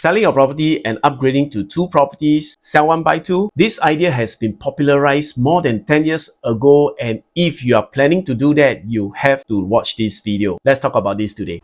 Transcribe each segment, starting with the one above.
Selling your property and upgrading to 2 properties, sell 1 buy 2. This idea has been popularized more than 10 years ago, and if you are planning to do that, you have to watch this video. Let's talk about this today.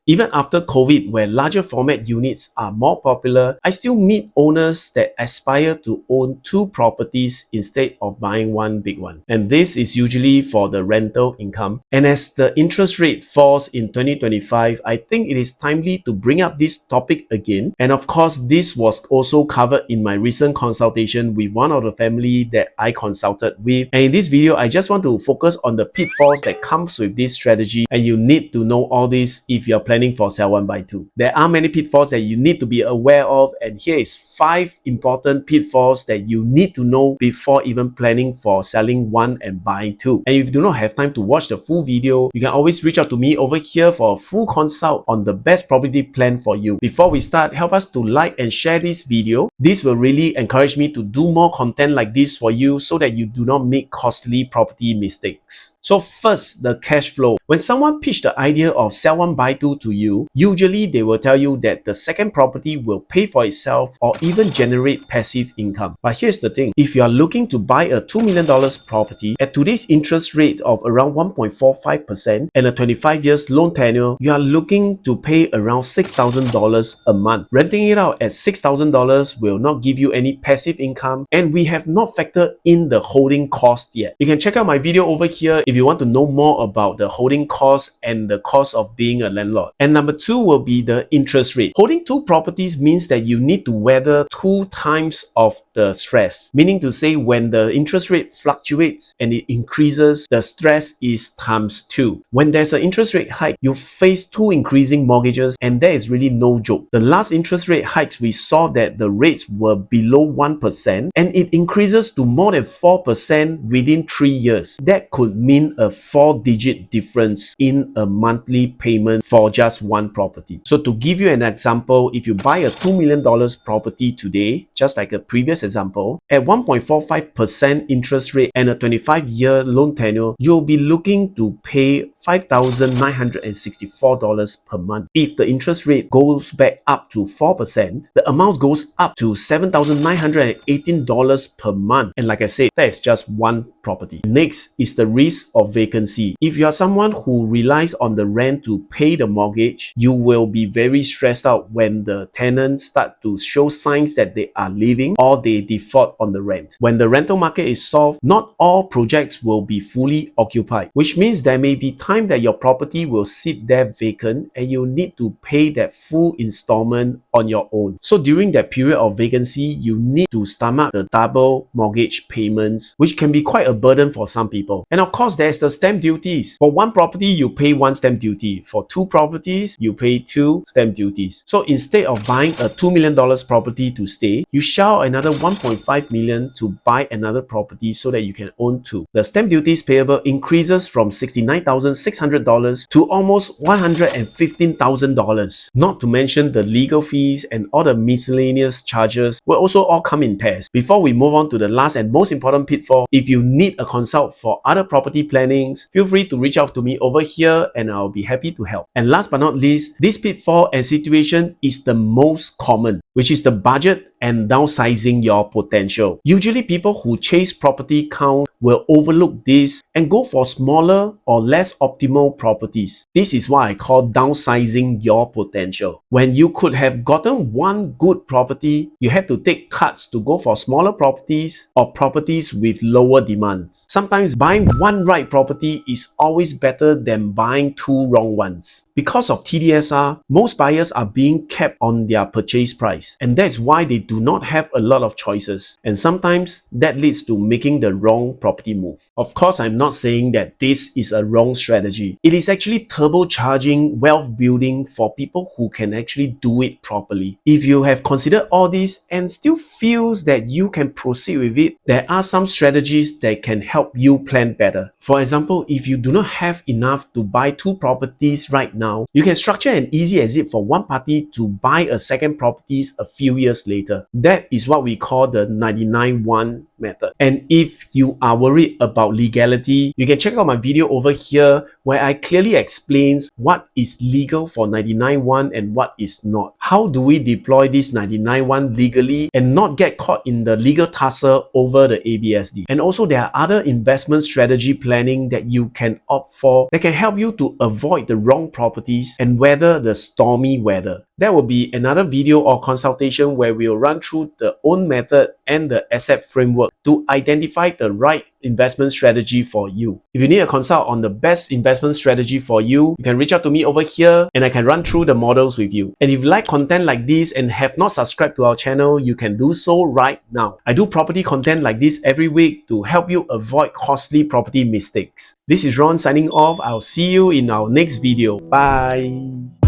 Even after COVID, where larger format units are more popular, I still meet owners that aspire to own 2 properties instead of buying 1 big one. And this is usually for the rental income. And as the interest rate falls in 2025, I think it is timely to bring up this topic again. And of course, this was also covered in my recent consultation with one of the family that I consulted with. And in this video, I just want to focus on the pitfalls that comes with this strategy. And you need to know all this if you're planning for sell 1 buy 2. There are many pitfalls that you need to be aware of, and here is 5 important pitfalls that you need to know before even planning for selling 1 and buying 2. And if you do not have time to watch the full video, you can always reach out to me over here for a full consult on the best property plan for you. Before we start, help us to like and share this video. This will really encourage me to do more content like this for you so that you do not make costly property mistakes. So first, the cash flow. When someone pitched the idea of sell 1 buy 2 to you, usually they will tell you that the second property will pay for itself or even generate passive income. But here's the thing, if you are looking to buy a $2 million property at today's interest rate of around 1.45% and a 25 years loan tenure, you are looking to pay around $6,000 a month. Renting it out at $6,000 will not give you any passive income, and we have not factored in the holding cost yet. You can check out my video over here if you want to know more about the holding cost and the cost of being a landlord. And number 2 will be the interest rate. Holding 2 properties means that you need to weather 2 times of the stress, meaning to say when the interest rate fluctuates and it increases, the stress is times 2. When there's an interest rate hike, you face 2 increasing mortgages, and that is really no joke. The last interest rate hikes, we saw that the rates were below 1% and it increases to more than 4% within 3 years. That could mean a 4-digit difference in a monthly payment for just 1 property. So to give you an example, if you buy a $2 million property today, just like a previous example, at 1.45% interest rate and a 25-year loan tenure, you'll be looking to pay $5,964 per month. If the interest rate goes back up to 4%, the amount goes up to $7,918 per month. And like I said, that is just 1 property. Next is the risk of vacancy. If you are someone who relies on the rent to pay the mortgage, you will be very stressed out when the tenants start to show signs that they are leaving or they default on the rent. When the rental market is soft, not all projects will be fully occupied, which means there may be time that your property will sit there vacant and you need to pay that full installment on your own. So during that period of vacancy, you need to stomach the double mortgage payments, which can be quite a burden for some people. And of course, there's the stamp duties. For 1 property, you pay 1 stamp duty. For 2 properties, you pay 2 stamp duties. So instead of buying a $2 million property to stay, you shell another $1.5 million to buy another property so that you can own 2. The stamp duties payable increases from $69,600 to almost $115,000. Not to mention the legal fees and all the miscellaneous charges will also all come in pairs. Before we move on to the last and most important pitfall, if you need a consult for other property plannings, feel free to reach out to me over here and I'll be happy to help. And last but not least, this pitfall and situation is the most common, which is the budget and downsizing your potential. Usually people who chase property count will overlook this and go for smaller or less optimal properties. This is what I call downsizing your potential. When you could have gotten 1 good property, you have to take cuts to go for smaller properties or properties with lower demands. Sometimes buying 1 right property is always better than buying 2 wrong ones. Because of TDSR, most buyers are being capped on their purchase price, and that's why they do not have a lot of choices, and sometimes that leads to making the wrong property move. Of course, I'm not saying that this is a wrong strategy. It is actually turbocharging wealth building for people who can actually do it properly. If you have considered all this and still feels that you can proceed with it, there are some strategies that can help you plan better. For example, if you do not have enough to buy 2 properties right now, you can structure an easy exit for 1 party to buy a second property a few years later. That is what we call the 99-1 method. And if you are are worried about legality, you can check out my video over here where I clearly explains what is legal for 99.1 and what is not. How do we deploy this 99.1 legally and not get caught in the legal tussle over the ABSD? And also there are other investment strategy planning that you can opt for that can help you to avoid the wrong properties and weather the stormy weather. There will be another video or consultation where we'll run through the own method and the asset framework to identify the right investment strategy for you. If you need a consult on the best investment strategy for you, you can reach out to me over here and I can run through the models with you. And if you like content like this and have not subscribed to our channel, you can do so right now. I do property content like this every week to help you avoid costly property mistakes. This is Ron signing off. I'll see you in our next video. Bye.